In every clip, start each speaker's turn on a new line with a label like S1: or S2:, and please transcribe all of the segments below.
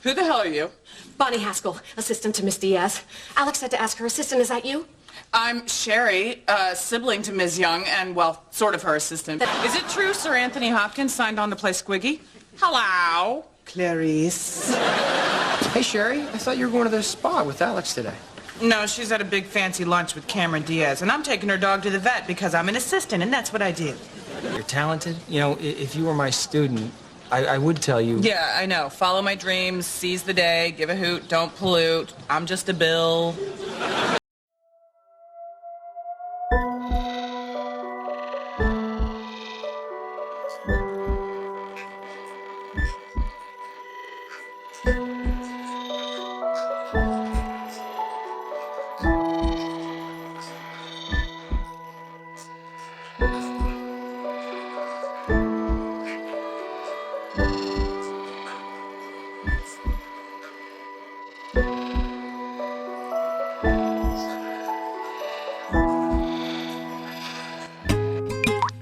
S1: Who the hell are you?
S2: Bonnie Haskell, assistant to Miss Diaz. Alex said to ask her assistant, is that you?
S1: I'm Sherry, sibling to Ms. Young, and, well, sort of her assistant. Is it true Sir Anthony Hopkins signed on to play Squiggy? Hello?
S3: Clarice. Hey, Sherry, I thought you were going to the spa with Alex today.
S1: No, she's at a big fancy lunch with Cameron Diaz, and I'm taking her dog to the vet because I'm an assistant, and that's what I do.
S3: You're talented. You know, if you were my student, I would tell you.
S1: Yeah, I know. Follow my dreams, seize the day, give a hoot, don't pollute. I'm just a bill.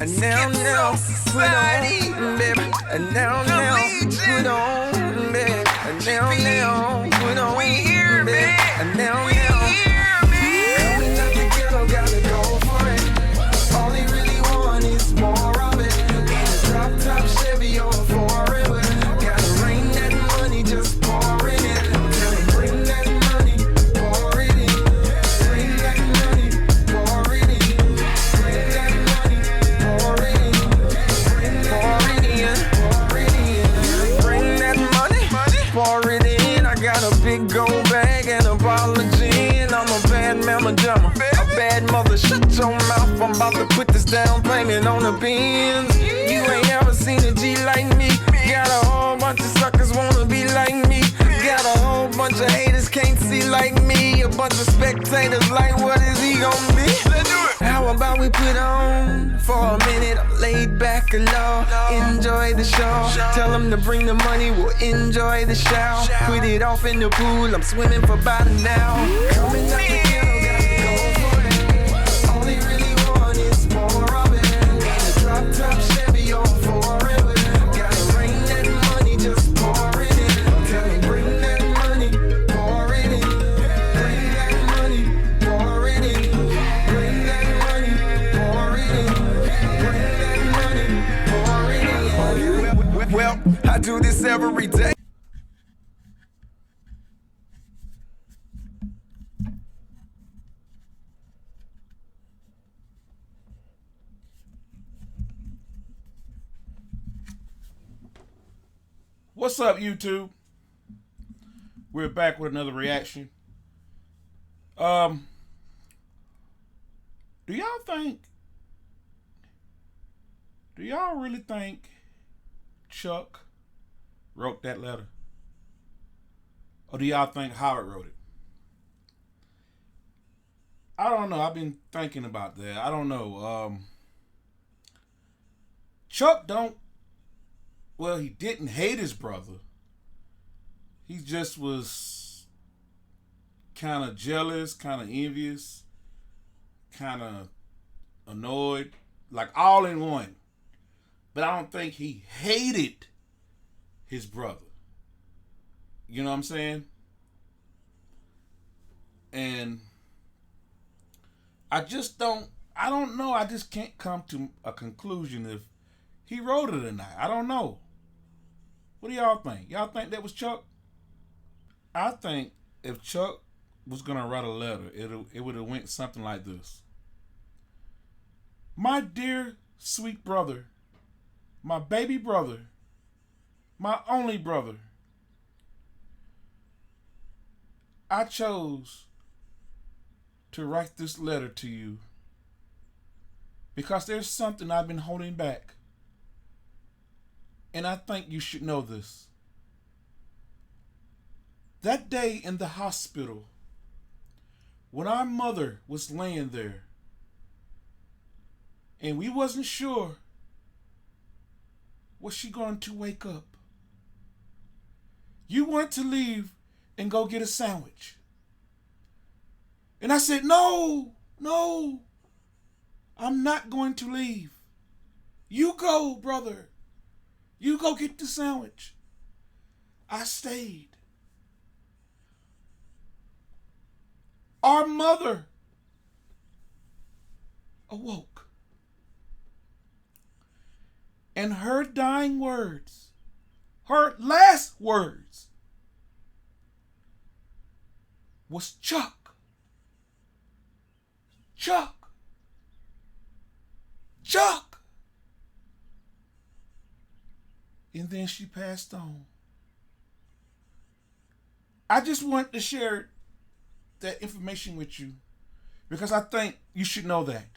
S4: And now, put on, baby. And now, put on, baby. And now, put on, baby. And now, coming out the ghetto, gotta go for it. All they really want is more of it. In a drop top Chevy on forever. Gotta rain that money, just pour in it. Gotta bring that money, pour it in. Bring that money, pour it in. Bring that money, pour it in. Pour it in, pour it in. Bring that money, pour it in. I got a big gold bag and a bottle of gin. I'm a bad mama jamma, a bad mother. Shut your mouth, I'm about to put this down payment on the Benz. You ain't ever seen a G like me. Got a whole bunch of suckers wanna be like me. Got a whole bunch of haters can't see like me. A bunch of spectators like, what is he gonna be? How about we put on for a minute? I'm laid back and low, enjoy the show. Tell them to bring the money, we'll enjoy the shower. Put it off in the pool, I'm swimming for about an hour. Coming out the ghetto, gotta go for it. All they really want is more of it. In a drop top Chevy on forever. Gotta rain that money, just pour it in. Tell me bring that money, pour it in. Bring that money, pour it in. Bring that money, pour it in. Bring that money, pour it in. Well, I do this every day.
S5: What's up, YouTube? We're back with another reaction. Do y'all really think Chuck wrote that letter? Or do y'all think Howard wrote it? I don't know. I've been thinking about that. I don't know. Chuck he didn't hate his brother. He just was kind of jealous, kind of envious, kind of annoyed, like all in one. But I don't think he hated his brother. You know what I'm saying? And I don't know. I just can't come to a conclusion if he wrote it or not. I don't know. What do y'all think? Y'all think that was Chuck? I think if Chuck was going to write a letter, it would have went something like this. My dear, sweet brother, my baby brother, my only brother, I chose to write this letter to you because there's something I've been holding back. And I think you should know this. That day in the hospital, when our mother was laying there, and we wasn't sure, was she going to wake up? You wanted to leave and go get a sandwich. And I said, no, I'm not going to leave. You go, brother. You go get the sandwich. I stayed. Our mother awoke. And her dying words, her last words, was Chuck. Chuck. Chuck. And then she passed on. I just wanted to share that information with you because I think you should know that.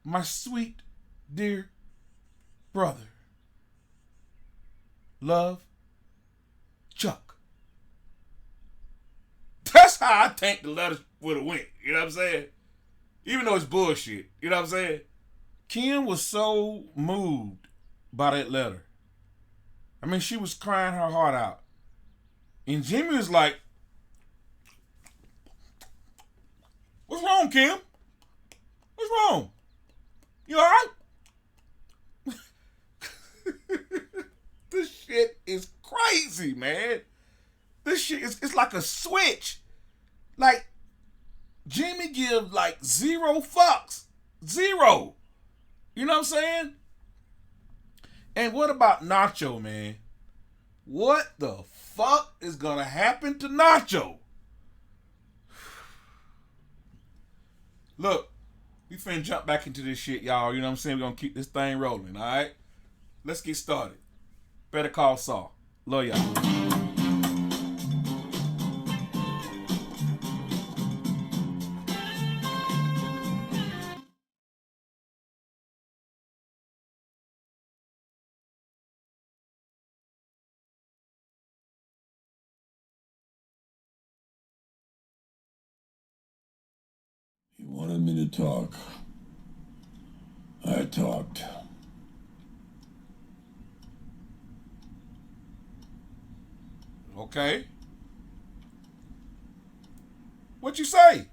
S5: My sweet, dear brother, love, Chuck. That's how I think the letter would have went. You know what I'm saying? Even though it's bullshit. You know what I'm saying? Kim was so moved by that letter. I mean, she was crying her heart out. And Jimmy was like, "What's wrong, Kim? What's wrong? You all right?" This shit is crazy, man. This shit is, it's like a switch. Like, Jimmy give like 0 fucks. 0. You know what I'm saying? And what about Nacho, man? What the fuck is gonna happen to Nacho? Look, we finna jump back into this shit, y'all. You know what I'm saying? We're gonna keep this thing rolling, alright? Let's get started. Better Call Saul. Love y'all.
S6: He wanted me to talk. I talked.
S5: Okay. What you say?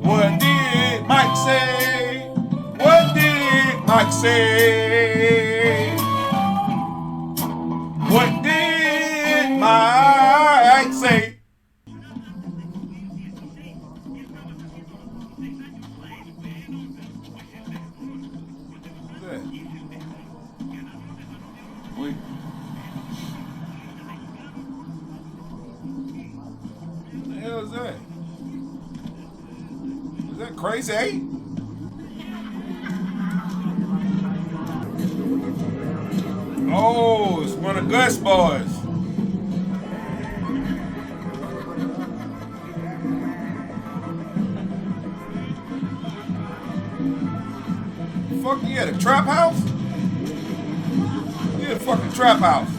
S5: What did Mike say? What did Mike say? What did Mike say? What's that? Wait. What the hell is that? Is that crazy, eh? Oh, it's one of Gus boys. Fuck you at a trap house? You at a fucking trap house.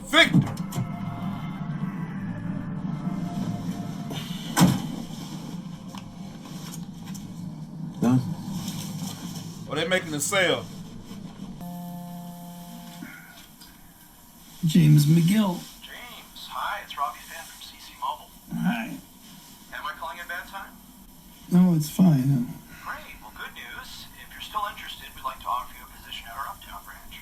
S5: Victor.
S6: Huh?
S5: Oh, they making a sale.
S6: James McGill.
S7: James, hi, it's Robbie Finn from CC Mobile.
S6: Hi.
S7: Am I calling at a bad time?
S6: No, it's fine.
S7: Great, well, good news. If you're still interested, we'd like to offer you a position at our Uptown branch.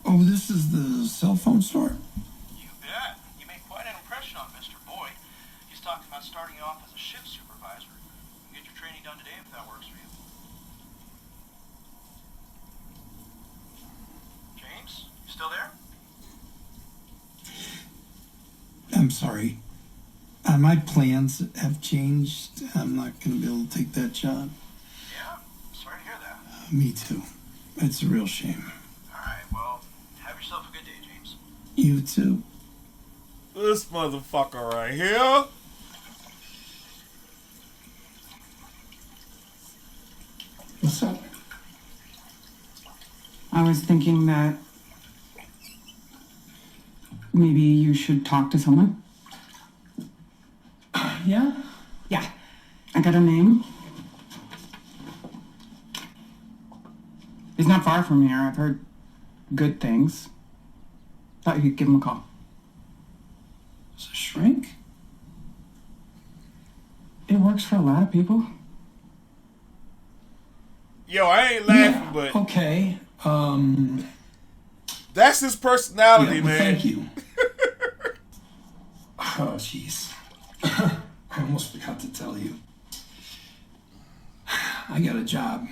S6: Oh, this is the cell phone store?
S7: You bet. You made quite an impression on Mr. Boyd. He's talking about starting you off as a shift supervisor. You can get your training done today if that works for you. James, you still there?
S6: I'm sorry. My plans have changed. I'm not going to be able to take that job.
S7: Yeah, sorry to hear that.
S6: Me too. It's a real shame.
S7: All right, well, have yourself a good day, James.
S6: You too.
S5: This motherfucker right here.
S6: What's up?
S8: I was thinking that maybe you should talk to someone.
S6: Yeah?
S8: Yeah, I got a name. He's not far from here. I've heard good things. Thought you could give him a call.
S6: It's a shrink?
S8: It works for a lot of people.
S5: Yo, I ain't laughing, but
S6: Okay.
S5: that's his personality,
S6: Yeah,
S5: man.
S6: thank you. Oh, jeez. I almost forgot to tell you. I got a job.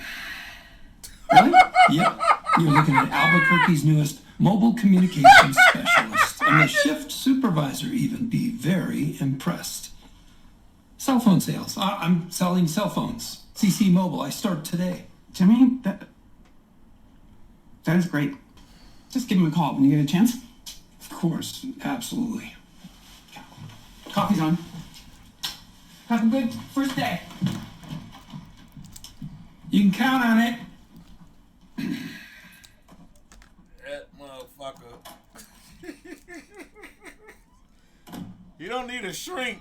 S8: Really?
S6: Yep. You're looking at Albuquerque's newest mobile communications specialist. And the shift supervisor even be very impressed. Cell phone sales. I'm selling cell phones. CC Mobile. I start today.
S8: Jimmy, that is great. Just give him a call when you get a chance.
S6: Of course. Absolutely.
S8: Coffee's on. Have a good first day.
S6: You can count on it.
S5: That motherfucker. You don't need a shrink.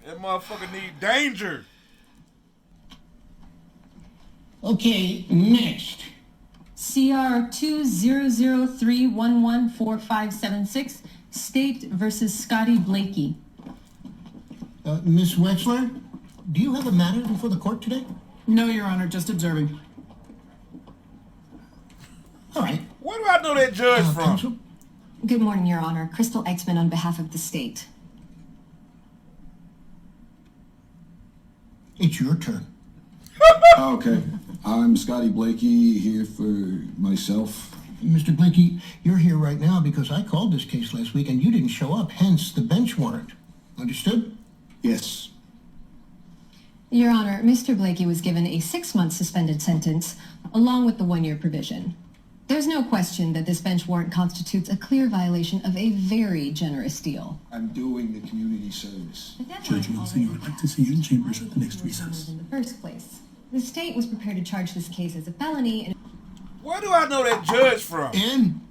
S5: That motherfucker need danger.
S9: Okay, next.
S10: CR 2003114576, State versus Scotty Blakey.
S9: Miss Wexler, do you have a matter before the court today?
S8: No, Your Honor, just observing.
S9: All right.
S5: Where do I know that judge from?
S9: Counsel?
S10: Good morning, Your Honor. Crystal Exman on behalf of the state.
S9: It's your turn.
S11: Okay. I'm Scotty Blakey here for myself.
S9: Mr. Blakey, you're here right now because I called this case last week and you didn't show up, hence the bench warrant. Understood?
S11: Yes.
S10: Your Honor, Mr. Blakey was given a 6-month suspended sentence along with the 1-year provision. There's no question that this bench warrant constitutes a clear violation of a very generous deal.
S11: I'm doing the community service.
S6: Judge Wilson, I'd like to see you in chambers at the next recess.
S10: In the first place, the state was prepared to charge this case as a felony and
S5: Where do I know that judge from?
S9: And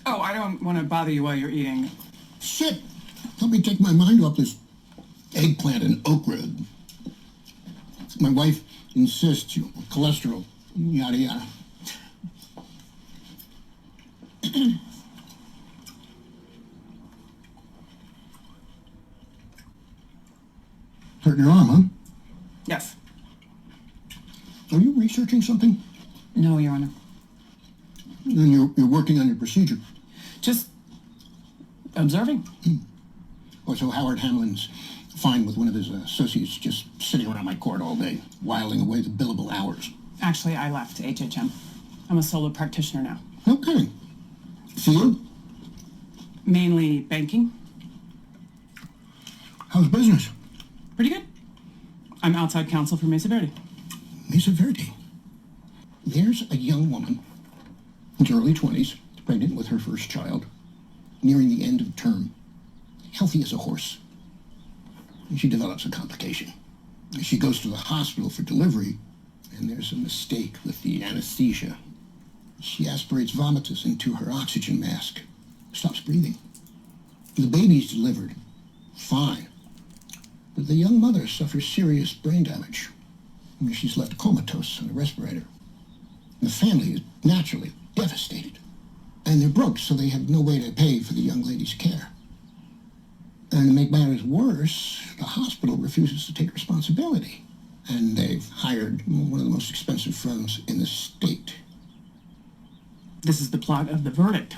S8: Oh, I don't want to bother you while you're eating.
S9: shit, help me take my mind off this eggplant and okra. My wife insists you cholesterol, yada yada. Hurt your arm, huh?
S8: Yes.
S9: Are you researching something?
S8: No, Your Honor.
S9: Then you're working on your procedure.
S8: Just observing.
S9: Oh, so Howard Hamlin's fine with one of his associates just sitting around my court all day, whiling away the billable hours.
S8: Actually, I left HHM. I'm a solo practitioner now.
S9: No kidding. Field?
S8: Mainly banking.
S9: How's business?
S8: Pretty good. I'm outside counsel for Mesa Verde.
S9: Mesa Verde. There's a young woman in her early 20s, pregnant with her first child, nearing the end of term, healthy as a horse. And she develops a complication. She goes to the hospital for delivery, and there's a mistake with the anesthesia. She aspirates vomitus into her oxygen mask, stops breathing. The baby's delivered, fine. But the young mother suffers serious brain damage. She's left comatose on a respirator. The family is naturally devastated. And they're broke, so they have no way to pay for the young lady's care. And to make matters worse, the hospital refuses to take responsibility. And they've hired one of the most expensive firms in the state.
S8: This is the plot of the verdict.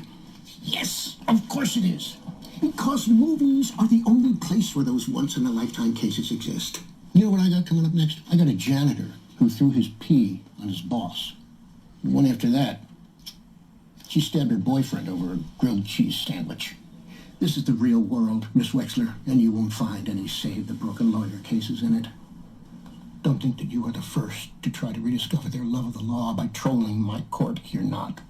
S9: Yes, of course it is. Because movies are the only place where those once-in-a-lifetime cases exist. You know what I got coming up next? I got a janitor who threw his pee on his boss. And one after that, she stabbed her boyfriend over a grilled cheese sandwich. This is the real world, Miss Wexler, and you won't find any Save the Broken Lawyer cases in it. Don't think that you are the first to try to rediscover their love of the law by trolling my court. You're not.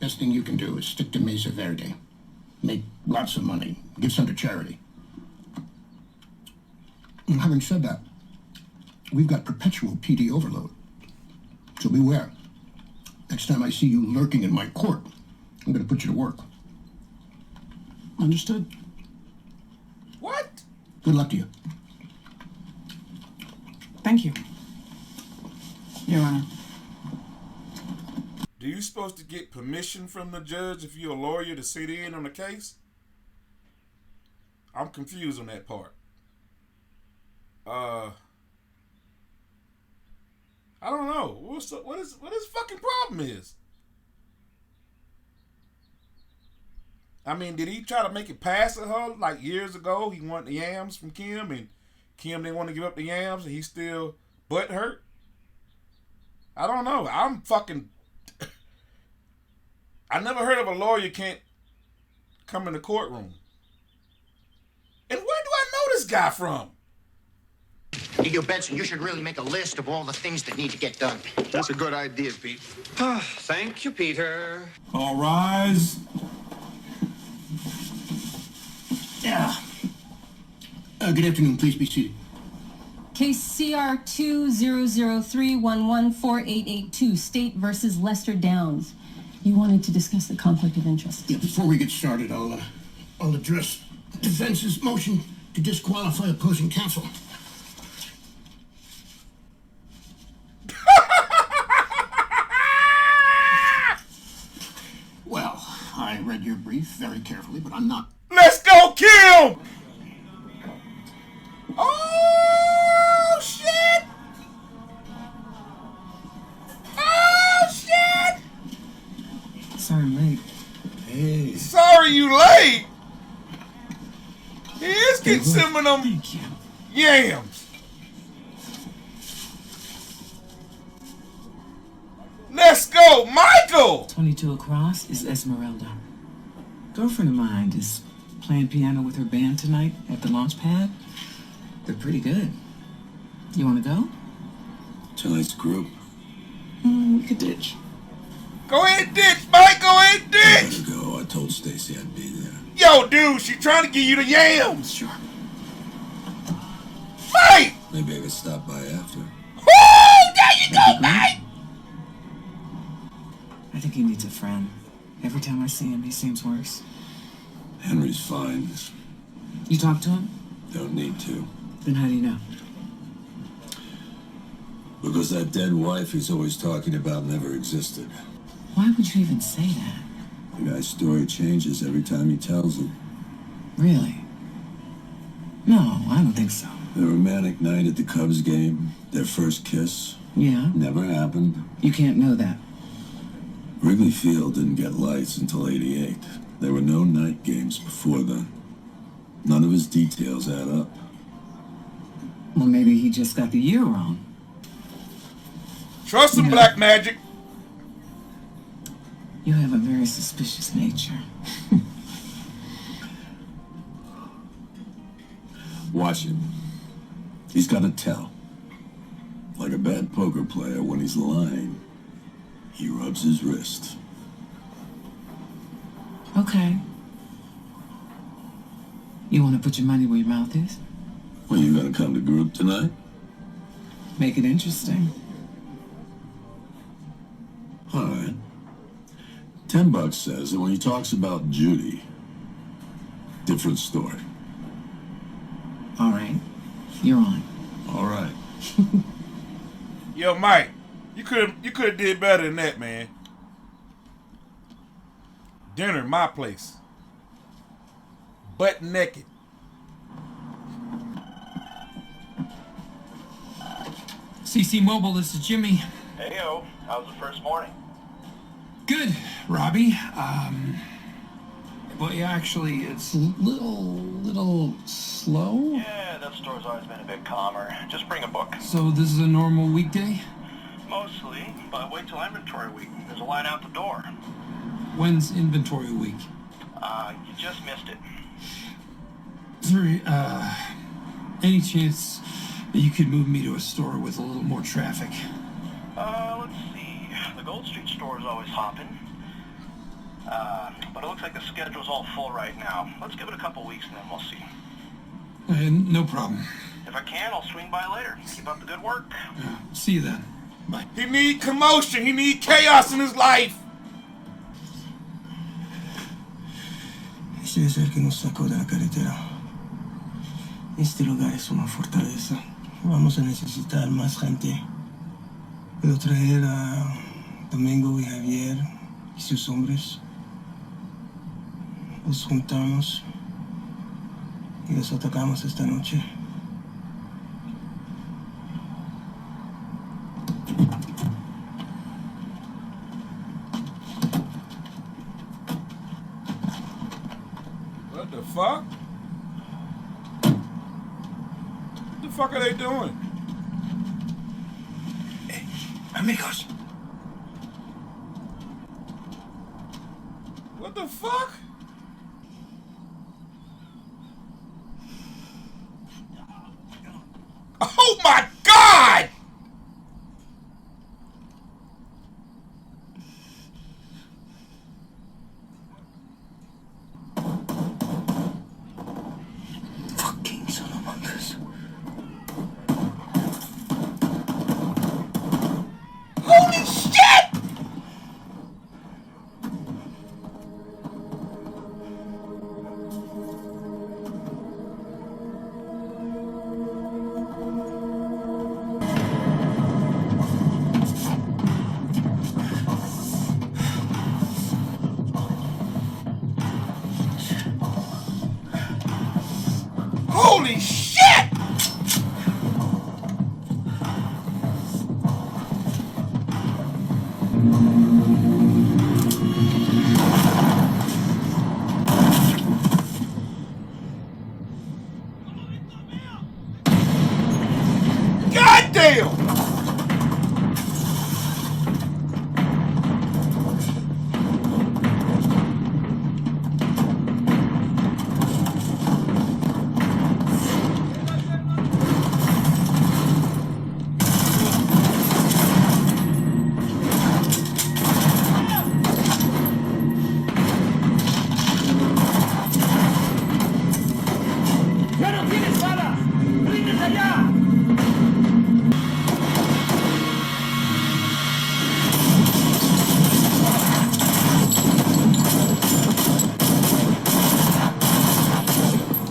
S9: Best thing you can do is stick to Mesa Verde. Make lots of money. Give some to charity. And having said that, We've got perpetual PD overload. So beware. Next time I see you lurking in my court, I'm going to put you to work. Understood?
S5: What?
S9: Good luck to you.
S8: Thank you, Your Honor.
S5: Do you supposed to get permission from the judge if you're a lawyer to sit in on the case? I'm confused on that part. I don't know. What his fucking problem is? I mean, did he try to make it past her like years ago? He wanted the yams from Kim, and Kim didn't want to give up the yams, and he still butt hurt. I don't know. I'm fucking. I never heard of a lawyer can't come in the courtroom. And where do I know this guy from?
S12: You, Benson, you should really make a list of all the things that need to get done.
S11: That's a good idea, Pete.
S12: Thank you, Peter.
S6: All rise.
S9: Yeah. Good afternoon. Please be seated.
S10: Case CR 2003114882, State versus Lester Downs. You wanted to discuss the conflict of interest.
S9: Yeah, before we get started, I'll address the defense's motion to disqualify opposing counsel. Well, I read your brief very carefully, but I'm not.
S5: Let's go, Kim! Oh, shit! Oh, shit!
S8: Sorry I'm late.
S11: Hey.
S5: Sorry you late. He is getting some of them yams. Let's go, Michael!
S13: 22 across is Esmeralda. Girlfriend of mine is playing piano with her band tonight at the launch pad. They're pretty good. You want to go?
S11: Tonight's group.
S13: We could ditch.
S5: Go ahead, ditch, Mike. Go ahead,
S11: I
S5: ditch.
S11: gotta go. I told Stacy I'd be there.
S5: Yo, dude, she trying to give you the yams.
S11: Sure.
S5: Mike!
S11: Maybe I could stop by after.
S5: Woo! There you go, Mike!
S13: I think he needs a friend. Every time I see him, he seems worse.
S11: Henry's fine.
S13: You talk to him?
S11: Don't need to.
S13: Then how do you know?
S11: Because that dead wife he's always talking about never existed.
S13: Why would you even say that?
S11: The guy's story changes every time he tells it.
S13: Really? No, I don't think so.
S11: The romantic night at the Cubs game, their first kiss,
S13: Yeah?
S11: never happened.
S13: You can't know that.
S11: Wrigley Field didn't get lights until '88. There were no night games before then. None of his details add up.
S13: Well, maybe he just got the year wrong.
S5: Trust him, Black Magic.
S13: You have a very suspicious nature.
S11: Watch him. He's got to tell. Like a bad poker player, when he's lying, he rubs his wrist.
S13: Okay. You want to put your money where your mouth is?
S11: Well, you gonna come to group tonight?
S13: Make it interesting.
S11: All right. $10 says that when he talks about Judy, different story.
S13: All right. You're on.
S11: All right.
S5: Yo, Mike, you could have did better than that, man. Dinner, my place. Butt naked.
S6: CC Mobile, this is Jimmy.
S7: Hey, yo, how was the first morning?
S6: Good, Robbie. Well, yeah, actually, it's a little slow.
S7: Yeah, that store's always been a bit calmer. Just bring a book.
S6: So this is a normal weekday?
S7: Mostly, but wait till inventory week. There's a line out the door.
S6: When's inventory week?
S7: You just missed it.
S6: Sorry, any chance that you could move me to a store with a little more traffic?
S7: Let's see. The Gold Street store is always hopping. But it looks like the schedule's all full right now. Let's give it a couple weeks and then we'll see.
S6: No problem.
S7: If I can, I'll swing by later. Keep up the good work.
S6: See you then. Bye.
S5: He need commotion. He need chaos in his life.
S4: Ese es el que nos sacó de la carretera. Este lugar es una fortaleza. Vamos a necesitar más gente. Puedo traer a Domingo y Javier y sus hombres. Los juntamos y los atacamos esta noche.
S5: What the fuck? What the fuck are they doing?
S4: Hey, amigos.
S5: What the fuck? Oh my God!
S4: Fucking Salamancas.
S5: Holy shit! Holy shit! God damn!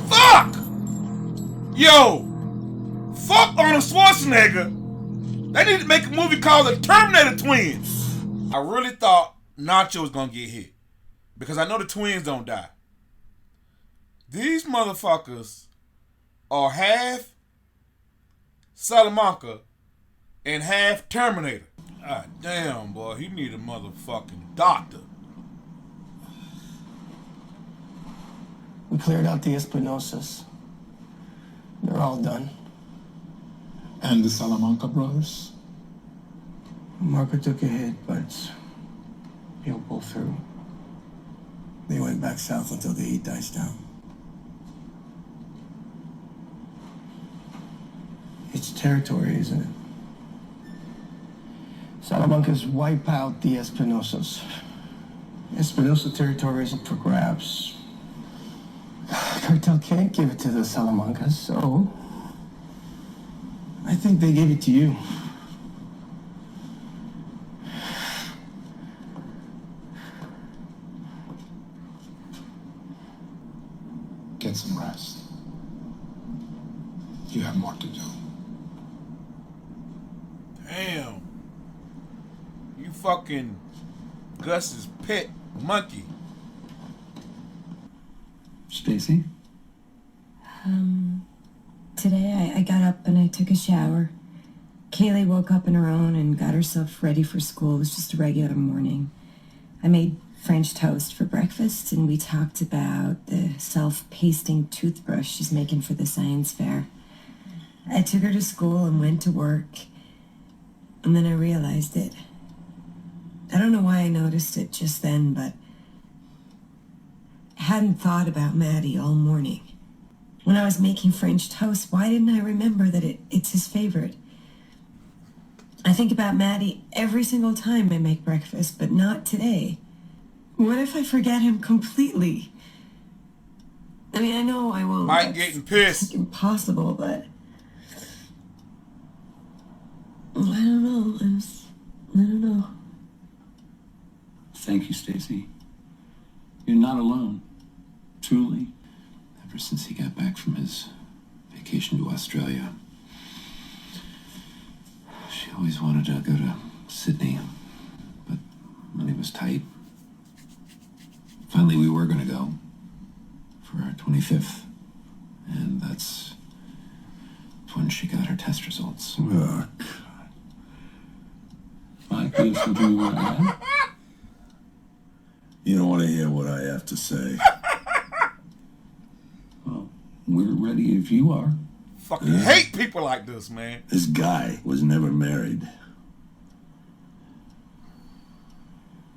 S5: Fuck! Yo! Fuck Arnold Schwarzenegger! They need to make a movie called The Terminator Twins. I really thought Nacho was gonna get hit. Because I know the twins don't die. These motherfuckers are half Salamanca and half Terminator. God damn, boy. He need a motherfucking doctor.
S4: We cleared out the Espinosas. They're all done.
S11: And the Salamanca brothers?
S4: Marco took a hit, but he'll pull through. They went back south until the heat dies down. It's territory, isn't it? Salamancas wipe out the Espinosas. Espinosa territory isn't for grabs. Cartel can't give it to the Salamancas, so I think they gave it to you.
S11: Get some rest. You have more to do.
S5: Damn. You fucking Gus's pet monkey.
S11: Stacy?
S14: Today I got up and I took a shower. Kaylee woke up on her own and got herself ready for school. It was just a regular morning. I made French toast for breakfast and we talked about the self-pasting toothbrush she's making for the science fair. I took her to school and went to work. And then I realized it. I don't know why I noticed it just then, but I hadn't thought about Maddie all morning. When I was making French toast, why didn't I remember that it's his favorite? I think about Maddie every single time I make breakfast, but not today. What if I forget him completely? I mean, I know I won't.
S5: Mike getting pissed.
S14: It's impossible, but
S6: Thank you, Stacy. You're not alone. Truly. Ever since he got back from his vacation to Australia, she always wanted to go to Sydney, but money was tight. Finally, we were going to go for our 25th, and that's when she got her test results.
S11: Oh,
S6: Mike, you have something you want to add?
S11: you don't want to hear what I have to say.
S6: Well, we're ready if you are.
S5: Fucking hate people like this, man.
S11: This guy was never married.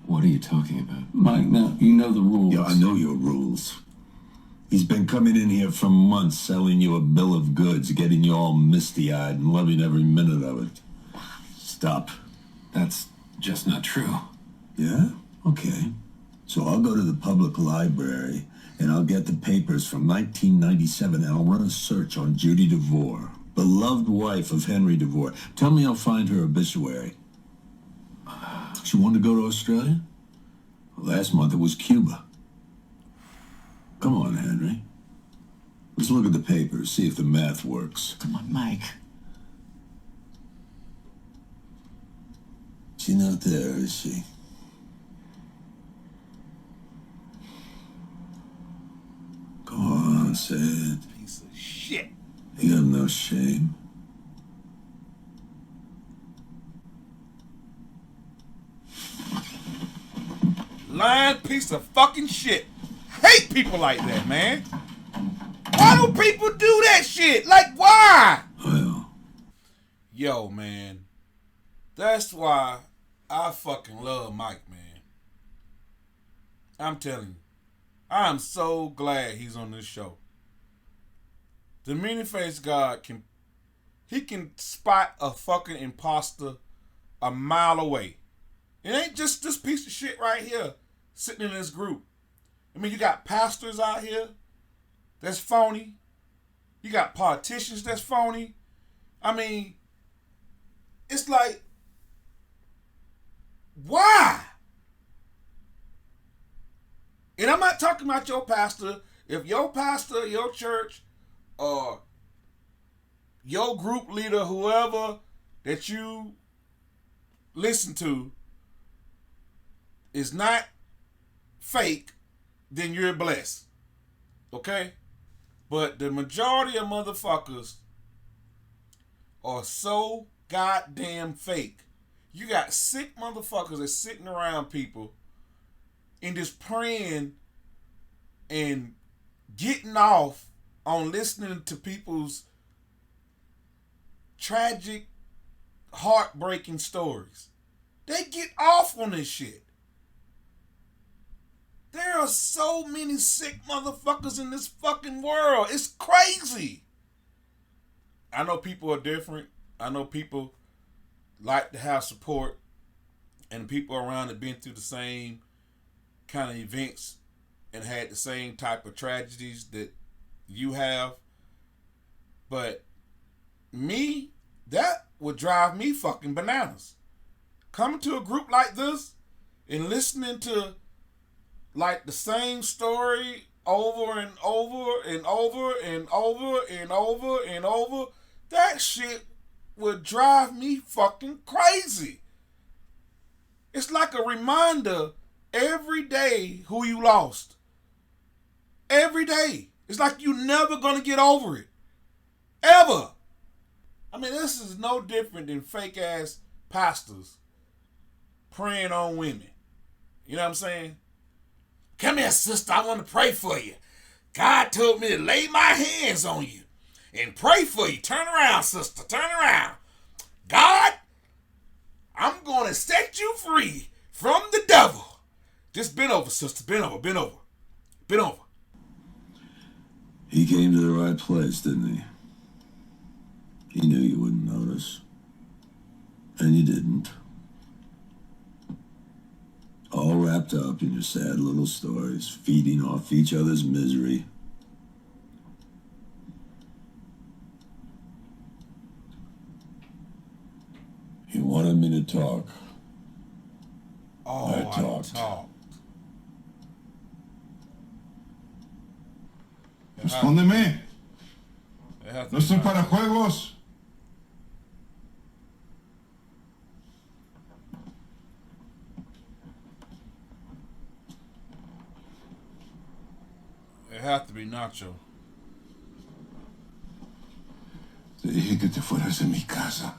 S6: What are you talking about? Mike, now, you know the rules.
S11: Yeah, I know your rules. He's been coming in here for months selling you a bill of goods, getting you all misty-eyed and loving every minute of it. Stop.
S6: That's just not true.
S11: Yeah? Okay. So I'll go to the public library and I'll get the papers from 1997 and I'll run a search on Judy DeVore, beloved wife of Henry DeVore. Tell me I'll find her obituary. She wanted to go to Australia? Last month it was Cuba. Come on, Henry. Let's look at the papers, see if the math works.
S13: Come on, Mike.
S11: She's not there, is she? Go on, say it.
S5: Piece of shit.
S11: You got no shame.
S5: Lying piece of fucking shit. Hate people like that, man. Why do people do that shit? Like, why?
S11: Well.
S5: Yo, man. That's why I fucking love Mike, man. I'm telling you. I'm so glad he's on this show. The many-faced God can spot a fucking imposter a mile away. It ain't just this piece of shit right here sitting in this group. I mean, you got pastors out here that's phony. You got politicians that's phony. I mean, it's like, why? And I'm not talking about your pastor. If your pastor, your church, or your group leader, whoever that you listen to is not fake, then you're blessed. Okay? But the majority of motherfuckers are so goddamn fake. You got sick motherfuckers that's sitting around people and just praying and getting off on listening to people's tragic, heartbreaking stories. They get off on this shit. There are so many sick motherfuckers in this fucking world. It's crazy. I know people are different. I know people like to have support, and people around have been through the same kind of events and had the same type of tragedies that you have. But me, that would drive me fucking bananas. Coming to a group like this and listening to like the same story over and over and over and over and over and over, that shit would drive me fucking crazy. It's like a reminder every day who you lost. Every day. It's like you're never gonna get over it. Ever. I mean, this is no different than fake ass pastors praying on women. You know what I'm saying? Come here, sister, I want to pray for you. God told me to lay my hands on you and pray for you. Turn around, sister, turn around. God, I'm going to set you free from the devil. Just bend over, sister, bend over, bend over, bend over.
S11: He came to the right place, didn't he? He knew you wouldn't notice. And you didn't. All wrapped up in your sad little stories, feeding off each other's misery. You wanted me to talk.
S5: Oh,
S11: I talked.
S15: Respóndeme. No estoy para juegos.
S5: It has to be Nacho.
S15: Te dije que te fueras de mi casa.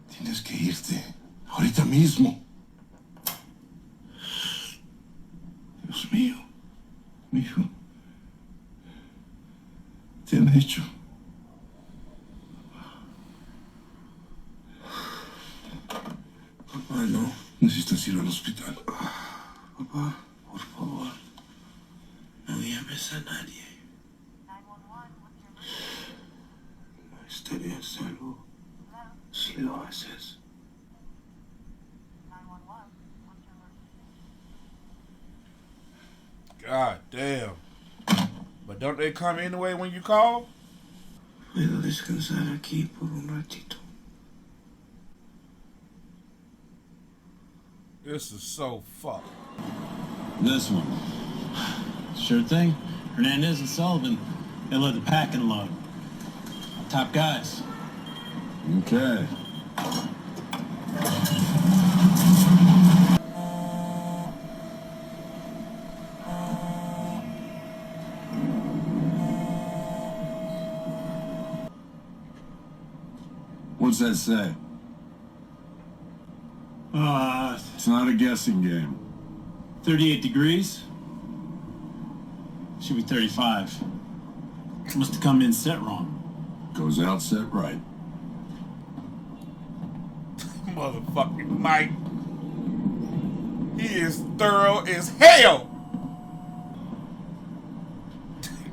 S15: Tienes que irte. Ahorita mismo. Dios mío. Mijo. ¿Te han hecho? Papá, no. Necesitas ir al hospital. Papá, por favor. No llames a nadie. No estaré a salvo si lo haces.
S5: God damn. But don't they come anyway when you call?
S15: Puedo descansar aquí por un ratito.
S5: This is so fucked.
S11: This one.
S7: Sure thing. Hernandez and Sullivan, they led the pack and load. Top guys.
S11: Okay. What's that say? It's not a guessing game.
S7: 38 degrees. Should be 35. Must have come in set wrong.
S11: Goes out set right.
S5: Motherfucking Mike. He is thorough as hell.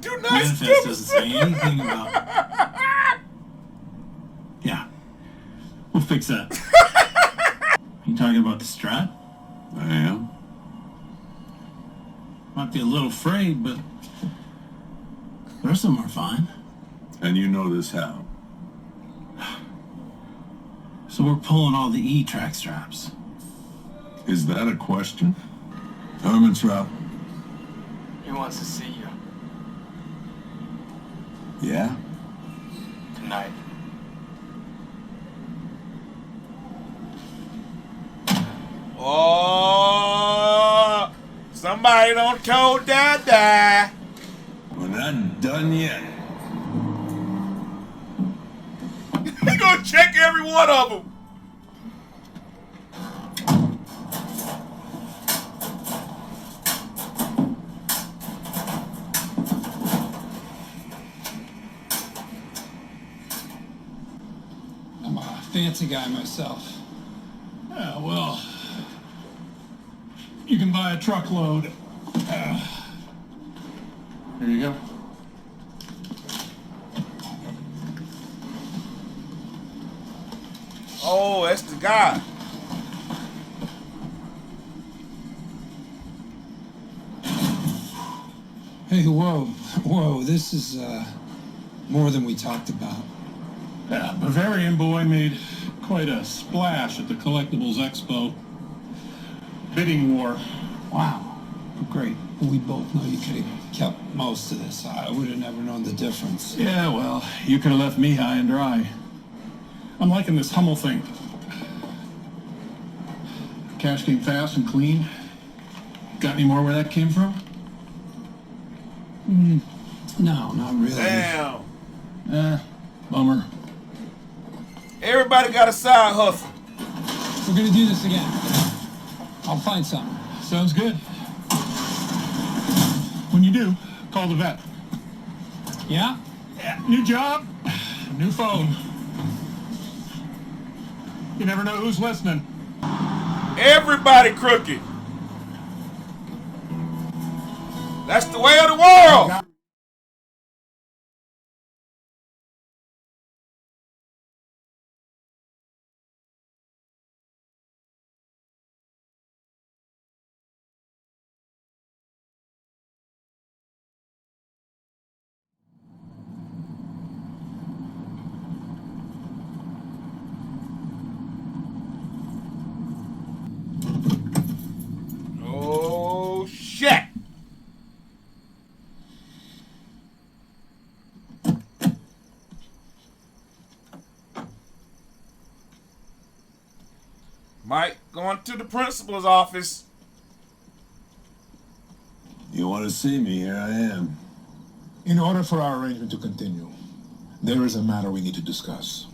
S5: Do not
S7: Manifest
S5: skip
S7: doesn't say anything about. Yeah. We'll fix that. You talking about the strap?
S11: I am.
S7: Might be a little frayed, but the rest of them are fine.
S11: And you know this how?
S7: So we're pulling all the E-track straps.
S11: Is that a question? Hermantraut.
S16: He wants to see you.
S11: Yeah?
S16: Tonight.
S5: Oh, somebody don't told Dada.
S11: We're not done yet.
S5: We gonna check every one of them.
S6: I'm a fancy guy myself. Yeah, well, you can buy a truckload. Here you go.
S5: Oh, that's the guy.
S6: Hey, whoa, this is more than we talked about.
S17: Yeah, Bavarian boy made quite a splash at the Collectibles Expo. Bidding war.
S6: Wow, great. We both know you could have kept most of this. I would have never known the difference.
S17: Yeah, well, you could have left me high and dry. I'm liking this Hummel thing. Cash came fast and clean. Got any more where that came from?
S6: No, not really.
S5: Damn.
S17: Bummer.
S5: Everybody got a side hustle.
S6: We're gonna do this again. I'll find something.
S17: Sounds good. When you do, call the vet.
S6: Yeah?
S17: Yeah. New job, new phone. You never know who's listening.
S5: Everybody crooked. That's the way of the world. Oh, shit. Mike, going to the principal's office.
S11: You want to see me? Here I am.
S15: In order for our arrangement to continue, there is a matter we need to discuss.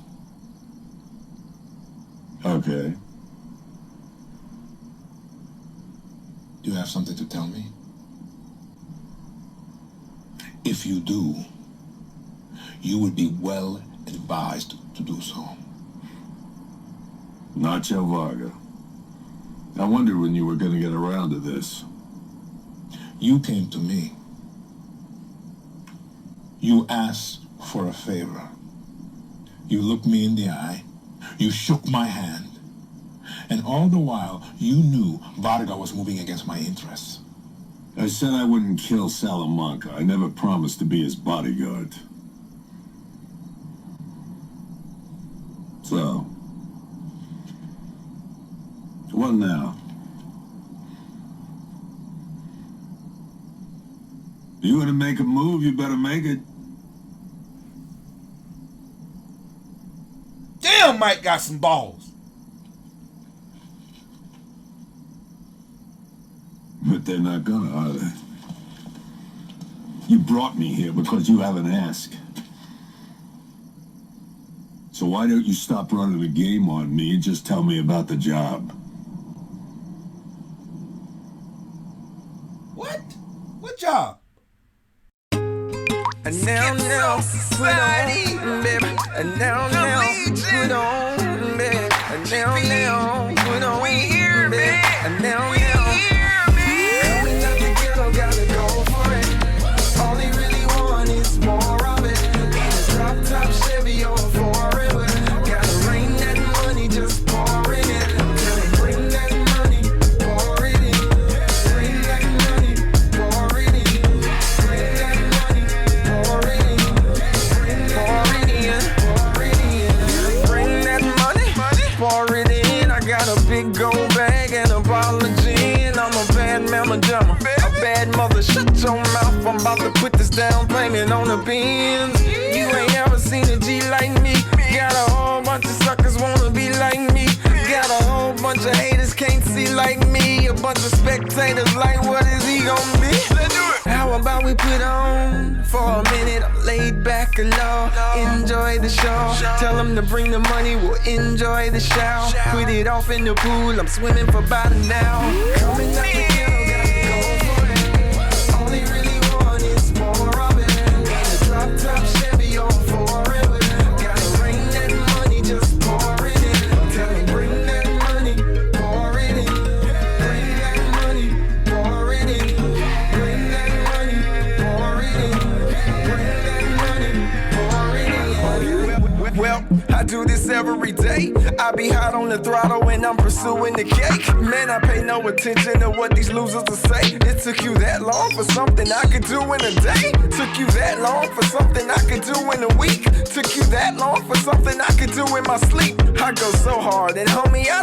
S11: Okay.
S15: Do you have something to tell me? If you do, you would be well advised to do so.
S11: Nacho Varga. I wondered when you were going to get around to this.
S15: You came to me. You asked for a favor. You looked me in the eye. You shook my hand. And all the while, you knew Varga was moving against my interests.
S11: I said I wouldn't kill Salamanca. I never promised to be his bodyguard. So, what now? If you want to make a move, you better make it.
S5: Damn, Mike got some balls.
S11: But they're not gonna, are they? You brought me here because you haven't asked. So why don't you stop running the game on me and just tell me about the job?
S5: What? What job?
S4: And now, put on, baby. And now, put on, baby. And now, put on, baby. And now, coming out the ghetto, gotta go for it. All they really want is more of it. In a drop-top Chevy or forever. Gotta rain that money, just pour in it. Gotta bring that money, pour it in. Bring that money, pour it in. Bring that money, pour it in. Pour it in, pour it in. Bring that money, pour it in. I got a big gold bag and a bottle of gin. I'm a bad mama jamma, a bad mother. Shut your mouth, I'm about to put this down payment on the Benz. You ain't ever seen a G like me. Got a whole bunch of suckers wanna be like me. Got a whole bunch of haters can't see like me. A bunch of spectators like, what is he gonna be? How about we put on for a minute? I'm laid back and low. Enjoy the show. Tell them to bring the money, we'll enjoy the shower. Put it off in the pool, I'm swimming for about an hour. Coming out the ghetto, gotta go for it. All they really want is more of it. In a drop-top Chevy or forever. Gotta rain that money, just pour it in. Tell them bring that money, pour it in. Bring that money, pour it in. Bring that money, pour it in. Bring that money, pour it in. Well, I do this every day. I be hot on the throttle when I'm pursuing the cake. Man, I pay no attention to what these losers will say. It took you that long for something I could do in a day. Took you that long for something I could do in a week. Took you that long for something I could do in my sleep. I go so hard, and homie, I